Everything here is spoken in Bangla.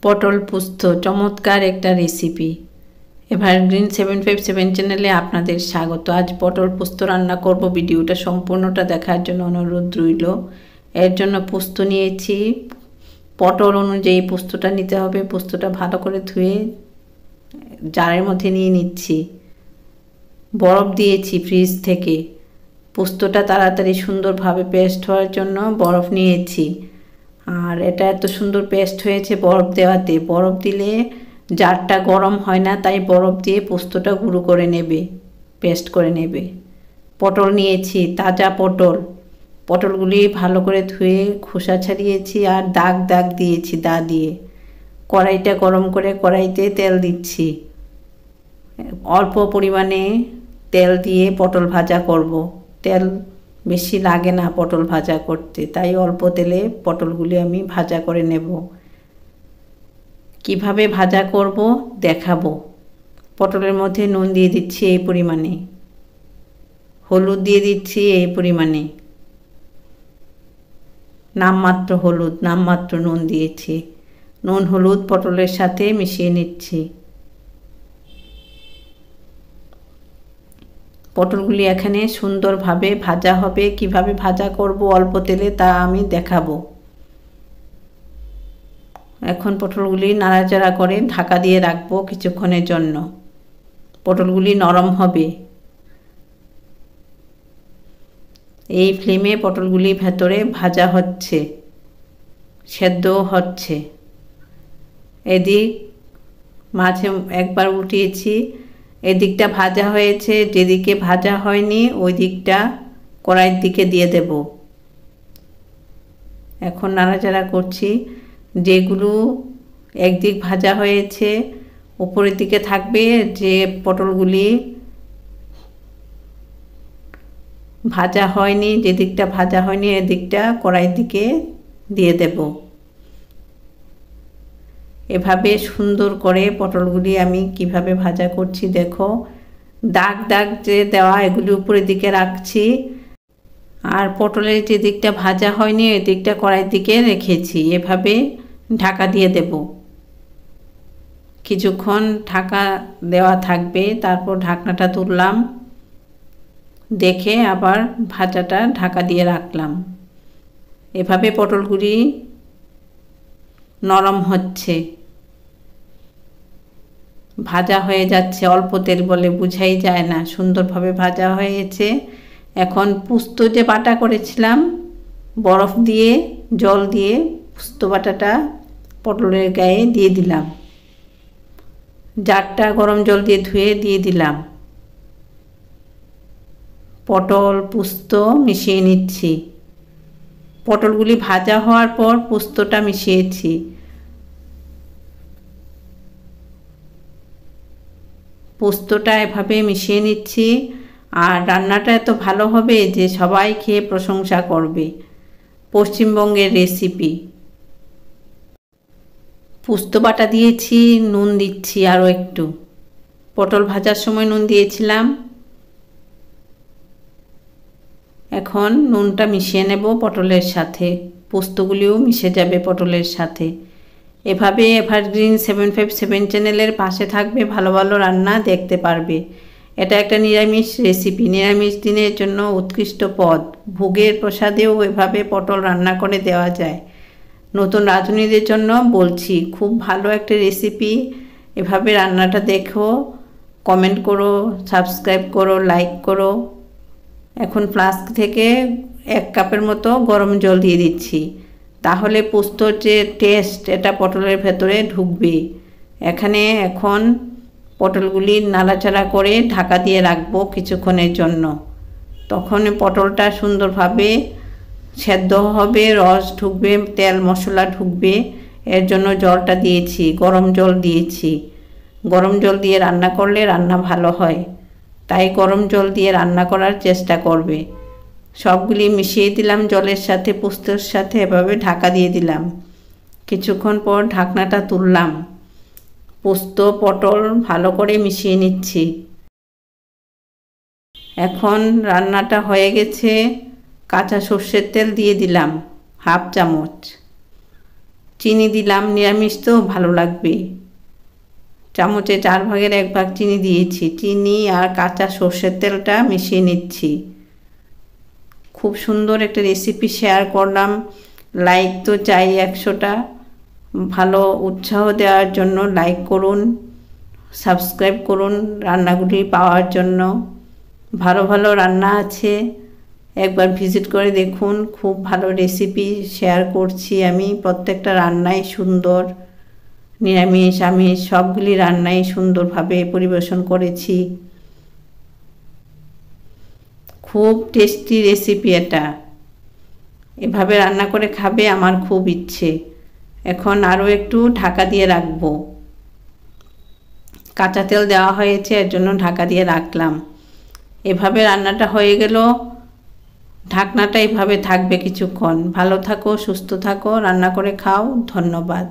পটল পোস্ত চমৎকার একটা রেসিপি। এভারগ্রিন 757 চ্যানেলে আপনাদের স্বাগত। আজ পটল পোস্ত রান্না করব। ভিডিওটা সম্পূর্ণটা দেখার জন্য অনুরোধ রইল। এর জন্য পোস্ত নিয়েছি, পটল অনুযায়ী পোস্তটা নিতে হবে। পোস্তটা ভালো করে ধুয়ে জারের মধ্যে নিয়ে নিচ্ছি। বরফ দিয়েছি ফ্রিজ থেকে। পোস্তটা তাড়াতাড়ি সুন্দরভাবে পেস্ট হওয়ার জন্য বরফ নিয়েছি। আর এটা এত সুন্দর পেস্ট হয়েছে বরফ দেওয়াতে। বরফ দিলে জারটা গরম হয় না, তাই বরফ দিয়ে পোস্তটা গুঁড়ো করে নেবে, পেস্ট করে নেবে। পটল নিয়েছি, তাজা পটল। পটলগুলি ভালো করে ধুয়ে খোসা ছাড়িয়েছি আর দাগ দাগ দিয়েছি দা দিয়ে। কড়াইটা গরম করে কড়াইতে তেল দিচ্ছি। অল্প পরিমাণে তেল দিয়ে পটল ভাজা করব। তেল বেশি লাগে না পটল ভাজা করতে, তাই অল্প তেলে পটলগুলি আমি ভাজা করে নেব। কিভাবে ভাজা করব দেখাবো। পটলের মধ্যে নুন দিয়ে দিচ্ছি এই পরিমাণে, হলুদ দিয়ে দিচ্ছি এই পরিমাণে, নামমাত্র হলুদ, নামমাত্র নুন দিয়েছি। নুন হলুদ পটলের সাথে মিশিয়ে নিচ্ছি। পটলগুলি এখানে সুন্দরভাবে ভাজা হবে। কিভাবে ভাজা করব অল্প তেলে তা আমি দেখাবো। এখন পটলগুলি নাড়াচাড়া করে ঢাকা দিয়ে রাখবো কিছুক্ষণের জন্য। পটলগুলি নরম হবে। এই ফ্লেমে পটলগুলি ভেতরে ভাজা হচ্ছে, সেদ্ধ হচ্ছে। এদিক মাঝে একবার উঠিয়েছি, এদিকটা ভাজা হয়েছে। যেদিকে ভাজা হয়নি ওই দিকটা কড়াইয়ের দিকে দিয়ে দেব। এখন নাড়াচাড়া করছি। যেগুলো একদিক ভাজা হয়েছে উপরের দিকে থাকবে, যে পটলগুলি ভাজা হয়নি, যেদিকটা ভাজা হয়নি এদিকটা কড়াইয়ের দিকে দিয়ে দেব। এভাবে সুন্দর করে পটলগুলি আমি কিভাবে ভাজা করছি দেখো। দাগ দাগ যে দেওয়া এগুলি উপরের দিকে রাখছি, আর পটলের যে দিকটা ভাজা হয়নি ওই দিকটা কড়াইয়ের দিকে রেখেছি। এভাবে ঢাকা দিয়ে দেব। কিছুক্ষণ ঢাকা দেওয়া থাকবে, তারপর ঢাকনাটা তুললাম, দেখে আবার ভাজাটা ঢাকা দিয়ে রাখলাম। এভাবে পটলগুলি নরম হচ্ছে, ভাজা হয়ে যাচ্ছে। অল্প তেল বলে বোঝাই যায় না, সুন্দরভাবে ভাজা হয়েছে। এখন পোস্ত যে বাটা করেছিলাম বরফ দিয়ে জল দিয়ে, পোস্ত বাটাটা পটলের গায়ে দিয়ে দিলাম। জারটা গরম জল দিয়ে ধুয়ে দিয়ে দিলাম। পটল পোস্ত মিশিয়ে নিচ্ছি। পটলগুলি ভাজা হওয়ার পর পোস্তটা মিশিয়েছি। পোস্তটা এভাবে মিশিয়ে নিচ্ছি। আর রান্নাটা এত ভালো হবে যে সবাই খেয়ে প্রশংসা করবে। পশ্চিমবঙ্গের রেসিপি। পোস্ত বাটা দিয়েছি, নুন দিচ্ছি আরও একটু। পটল ভাজার সময় নুন দিয়েছিলাম। এখন নুনটা মিশিয়ে নেব পটলের সাথে। পোস্তগুলিও মিশে যাবে পটলের সাথে। এভাবে এভারগ্রিন 757 চ্যানেলের পাশে থাকবে, ভালো ভালো রান্না দেখতে পারবে। এটা একটা নিরামিষ রেসিপি, নিরামিষ দিনের জন্য উৎকৃষ্ট পদ। ভোগের প্রসাদেও এভাবে পটল রান্না করে দেওয়া যায়। নতুন রাঁধুনিদের জন্য বলছি, খুব ভালো একটা রেসিপি। এভাবে রান্নাটা দেখো, কমেন্ট করো, সাবস্ক্রাইব করো, লাইক করো। এখন ফ্লাস্ক থেকে 1 কাপের মতো গরম জল দিয়ে দিচ্ছি, তাহলে পোস্তর যে টেস্ট এটা পটলের ভেতরে ঢুকবে। এখানে এখন পটলগুলি নাড়াচাড়া করে ঢাকা দিয়ে রাখবো কিছুক্ষণের জন্য। তখন পটলটা সুন্দরভাবে সেদ্ধ হবে, রস ঢুকবে, তেল মশলা ঢুকবে। এর জন্য জলটা দিয়েছি, গরম জল দিয়েছি। গরম জল দিয়ে রান্না করলে রান্না ভালো হয়, তাই গরম জল দিয়ে রান্না করার চেষ্টা করবে। সবগুলি মিশিয়ে দিলাম জলের সাথে, পোস্তর সাথে। এভাবে ঢাকা দিয়ে দিলাম। কিছুক্ষণ পর ঢাকনাটা তুললাম। পোস্ত পটল ভালো করে মিশিয়ে নিচ্ছি। এখন রান্নাটা হয়ে গেছে। কাঁচা সর্ষের তেল দিয়ে দিলাম 1/2 চামচ। চিনি দিলাম, নিরামিষ তো ভালো লাগবে। চামচে 4 ভাগের 1 ভাগ চিনি দিয়েছি। চিনি আর কাঁচা সর্ষের তেলটা মিশিয়ে নিচ্ছি। খুব সুন্দর একটা রেসিপি শেয়ার করলাম। লাইক তো চাই 100টা। ভালো উৎসাহ দেওয়ার জন্য লাইক করুন, সাবস্ক্রাইব করুন রান্নাগুলি পাওয়ার জন্য। ভালো ভালো রান্না আছে, একবার ভিজিট করে দেখুন। খুব ভালো রেসিপি শেয়ার করছি আমি। প্রত্যেকটা রান্নাই সুন্দর, নিরামিষ আমিষ সবগুলি রান্নাই সুন্দরভাবে পরিবেশন করেছি। খুব টেস্টি রেসিপি এটা। এভাবে রান্না করে খাবে আমার খুব ইচ্ছে। এখন আরও একটু ঢাকা দিয়ে রাখবো। কাঁচা তেল দেওয়া হয়েছে, এর জন্য ঢাকা দিয়ে রাখলাম। এভাবে রান্নাটা হয়ে গেল। ঢাকনাটা এভাবে থাকবে কিছুক্ষণ। ভালো থাকো, সুস্থ থাকো, রান্না করে খাও। ধন্যবাদ।